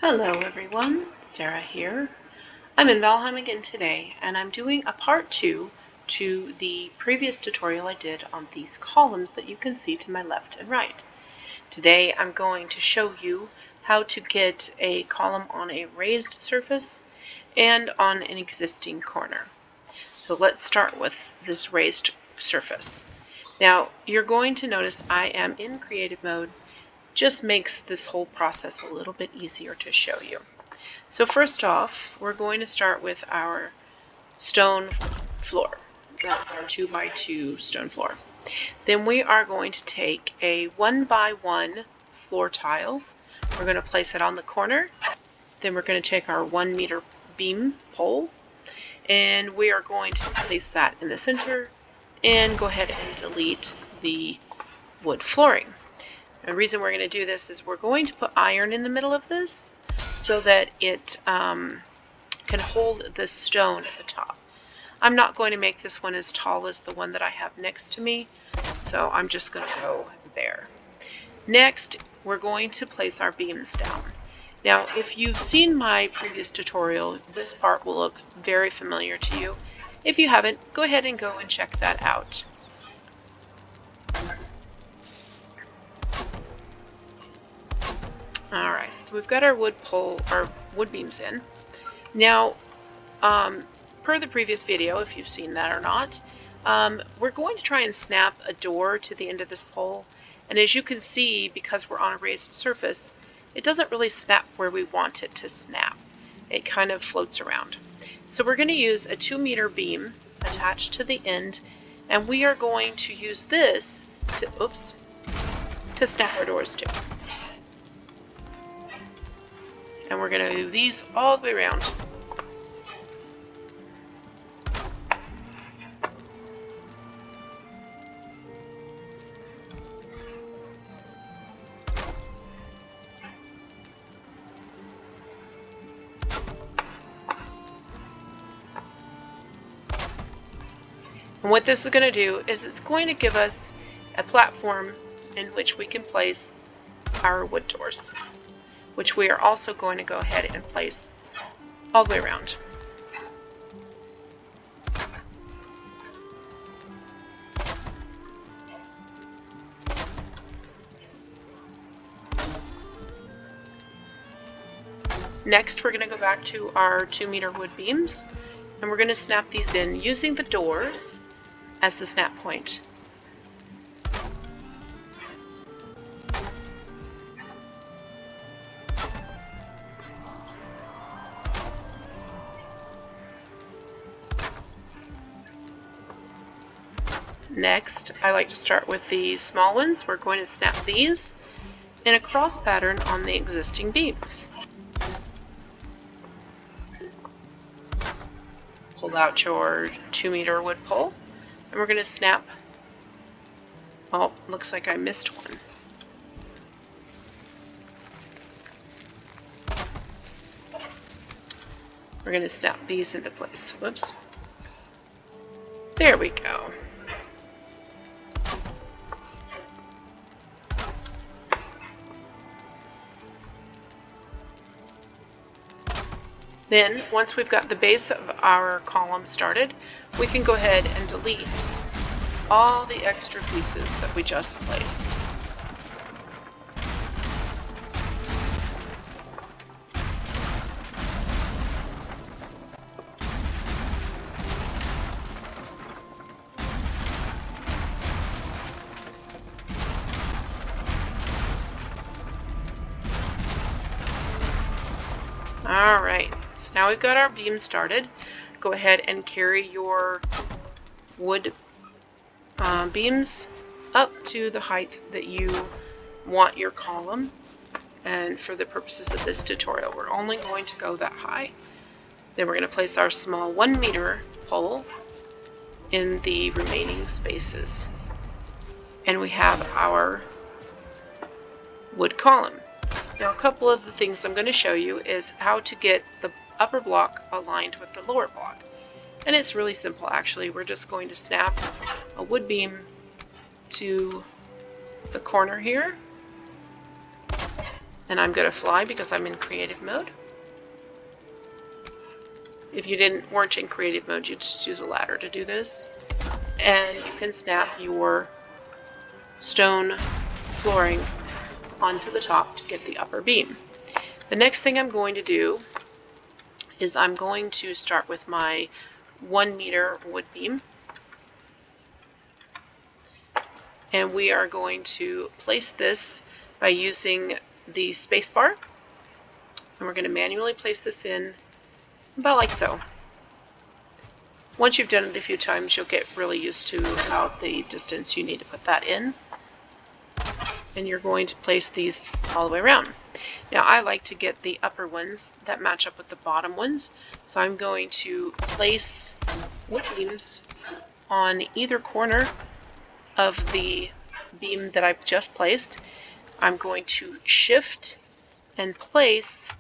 Hello everyone, Sarah here. I'm in Valheim again today, and I'm doing a part 2 to the previous tutorial I did on these columns that you can see to my left and right. Today I'm going to show you how to get a column on a raised surface and on an existing corner. So let's start with this raised surface. Now you're going to notice I am in creative mode. Just makes this whole process a little bit easier to show you. So first off, we're going to start with our stone floor. That's our 2x2 stone floor. Then we are going to take a 1x1 floor tile. We're going to place it on the corner. Then we're going to take our 1 meter beam pole, and we are going to place that in the center and go ahead and delete the wood flooring. The reason we're going to do this is we're going to put iron in the middle of this so that it can hold the stone at the top. I'm not going to make this one as tall as the one that I have next to me, so I'm just going to go there. Next, we're going to place our beams down. Now, if you've seen my previous tutorial, this part will look very familiar to you. If you haven't, go ahead and go and check that out. Alright, so we've got our wood beams in. Now, per the previous video, if you've seen that or not, we're going to try and snap a door to the end of this pole. And as you can see, because we're on a raised surface, it doesn't really snap where we want it to snap. It kind of floats around. So we're going to use a 2 meter beam attached to the end, and we are going to use this to snap our doors to. And we're going to move these all the way around. And what this is going to do is it's going to give us a platform in which we can place our wood doors, which we are also going to go ahead and place all the way around. Next, we're going to go back to our 2 meter wood beams, and we're going to snap these in using the doors as the snap point. Next, I like to start with the small ones. We're going to snap these in a cross pattern on the existing beams. Pull out your 2 meter wood pole, and we're going to snap. Oh, looks like I missed one. We're going to snap these into place. Whoops. There we go. Then, once we've got the base of our column started, we can go ahead and delete all the extra pieces that we just placed. Alright, so now we've got our beam started. Go ahead and carry your wood beams up to the height that you want your column. And for the purposes of this tutorial, we're only going to go that high. Then we're going to place our small 1 meter pole in the remaining spaces. And we have our wood column. Now, a couple of the things I'm going to show you is how to get the upper block aligned with the lower block. And it's really simple, actually. We're just going to snap a wood beam to the corner here. And I'm going to fly because I'm in creative mode. If you weren't in creative mode, you'd just use a ladder to do this. And you can snap your stone flooring onto the top to get the upper beam. The next thing I'm going to do is I'm going to start with my 1 meter wood beam. And we are going to place this by using the space bar. And we're going to manually place this in about like so. Once you've done it a few times, you'll get really used to about the distance you need to put that in. And you're going to place these all the way around. Now I like to get the upper ones that match up with the bottom ones. So I'm going to place wood beams on either corner of the beam that I've just placed. I'm going to shift and place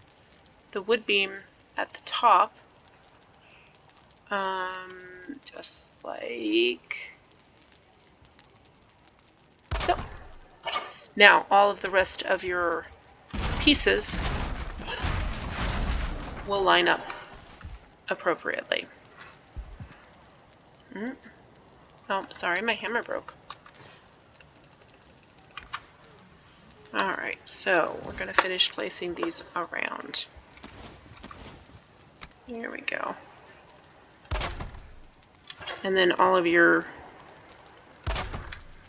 the wood beam at the top, just like so. Now all of the rest of your pieces will line up appropriately. Oh, sorry, my hammer broke. Alright, so we're going to finish placing these around. Here we go. And then all of your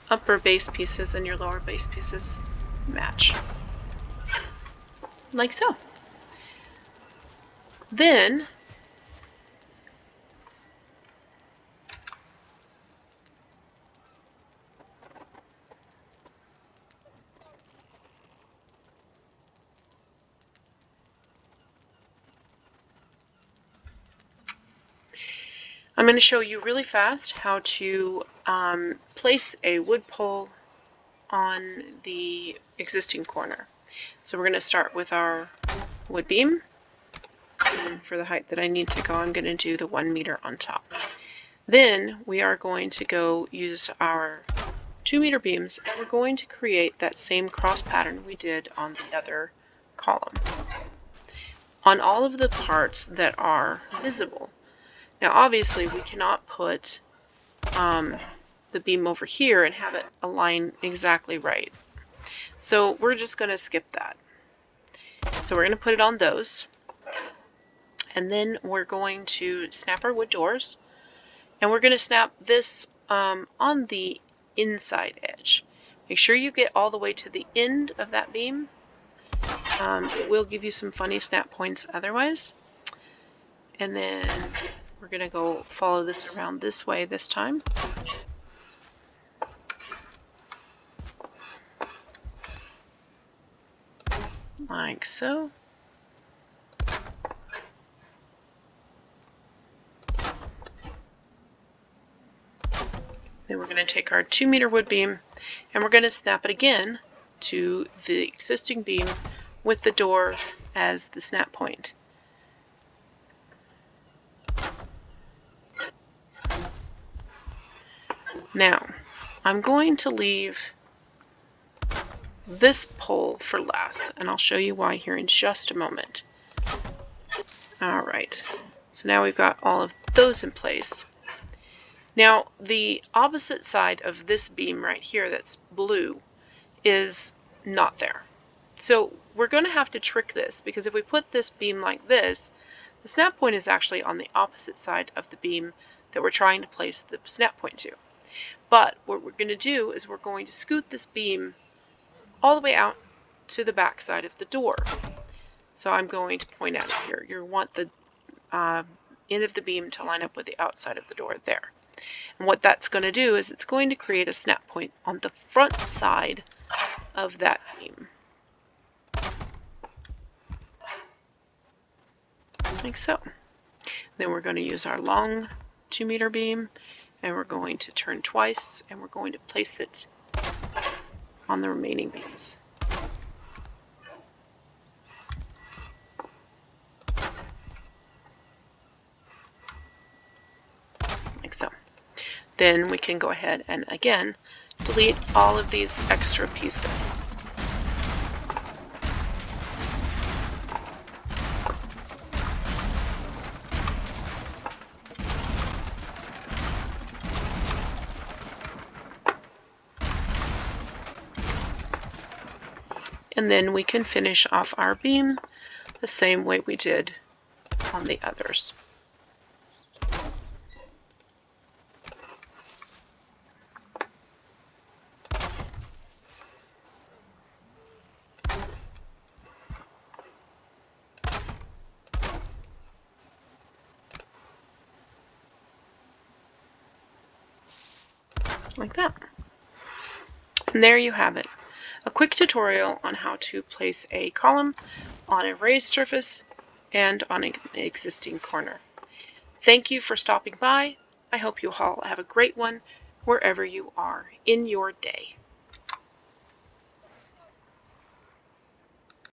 upper base pieces and your lower base pieces match. Like so. Then I'm going to show you really fast how to place a wood pole on the existing corner. So we're going to start with our wood beam. And for the height that I need to go, I'm going to do the 1 meter on top. Then we are going to go use our 2 meter beams, and we're going to create that same cross pattern we did on the other column on all of the parts that are visible. Now obviously we cannot put the beam over here and have it align exactly right. So we're just going to skip that. So we're going to put it on those. And then we're going to snap our wood doors. And we're going to snap this on the inside edge. Make sure you get all the way to the end of that beam. It will give you some funny snap points otherwise. And then we're going to go follow this around this way this time. Like so. Then we're going to take our 2 meter wood beam and we're going to snap it again to the existing beam with the door as the snap point. Now, I'm going to leave this pole for last, and I'll show you why here in just a moment. Alright, so now we've got all of those in place. Now, the opposite side of this beam right here that's blue is not there. So we're going to have to trick this, because if we put this beam like this, the snap point is actually on the opposite side of the beam that we're trying to place the snap point to. But what we're going to do is we're going to scoot this beam all the way out to the back side of the door. So I'm going to point out here. You want the end of the beam to line up with the outside of the door there. And what that's going to do is it's going to create a snap point on the front side of that beam. Like so. Then we're going to use our long 2 meter beam, and we're going to turn twice, and we're going to place it on the remaining beams. Like so. Then we can go ahead and again delete all of these extra pieces. And then we can finish off our beam the same way we did on the others. Like that. And there you have it. A quick tutorial on how to place a column on a raised surface and on an existing corner. Thank you for stopping by. I hope you all have a great one wherever you are in your day.